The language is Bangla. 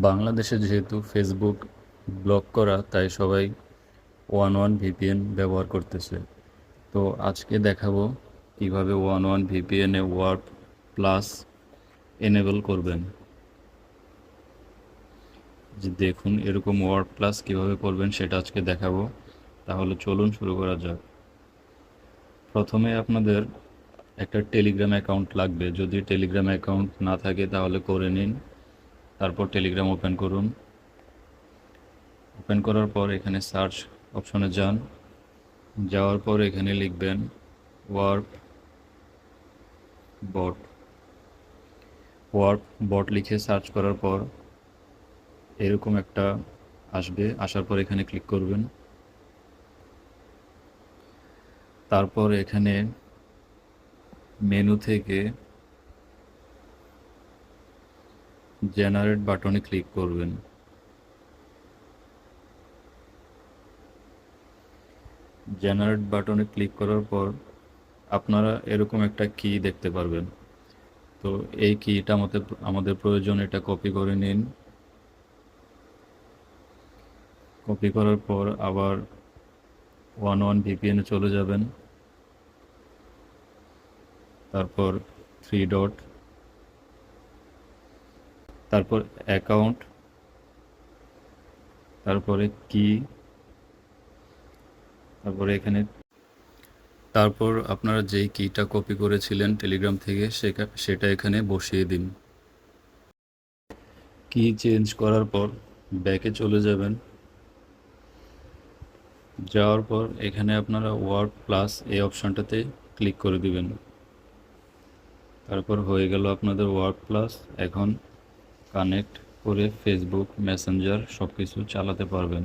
বাংলাদেশে যেহেতু ফেসবুক ব্লক করা, তাই সবাই ওয়ান ওয়ান ভিপিএন ব্যবহার করতেছে। তো আজকে দেখাবো কিভাবে ওয়ান ওয়ান ভিপিএনে ওয়ার্ড প্লাস এনেবল করবেন। যে দেখুন এরকম ওয়ার্ড প্লাস কীভাবে করবেন সেটা আজকে দেখাবো। তাহলে চলুন শুরু করা যাক। প্রথমে আপনাদের একটা টেলিগ্রাম অ্যাকাউন্ট লাগবে। যদি টেলিগ্রাম অ্যাকাউন্ট না থাকে তাহলে করে নিন। তারপর টেলিগ্রাম ওপেন করুন। ওপেন করার পর এখানে সার্চ অপশনে যান। যাওয়ার পর এখানে লিখবেন ওয়ার্প বট। ওয়ার্প বট লিখে সার্চ করার পর এরকম একটা আসবে। আসার পর এখানে ক্লিক করবেন। তারপর এখানে মেনু থেকে জেনারেট বাটনে ক্লিক করবেন। জেনারেট বাটনে ক্লিক করার পর আপনারা এরকম একটা কি দেখতে পারবেন। তো এই কিটা আমাদের প্রয়োজন, এটা কপি করে নিন। কপি করার পর আবার ওয়ান ওয়ান ভিপিএনে চলে যাবেন। তারপর থ্রি ডট, তারপর অ্যাকাউন্ট, তারপরে কি, তারপর আপনারা যেই কিটা কপি করেছিলেন টেলিগ্রাম থেকে সেটা এখানে বসিয়ে দিন। কি চেঞ্জ করার পর ব্যাকে চলে যাবেন। যাওয়ার পর এখানে আপনারা ওয়ার্ড প্লাস এই অপশানটাতে ক্লিক করে দিবেন। তারপর হয়ে গেল আপনাদের ওয়ার্ড প্লাস। এখন কানেক্ট করে ফেসবুক মেসেঞ্জার সব কিছু চালাতে পারবেন।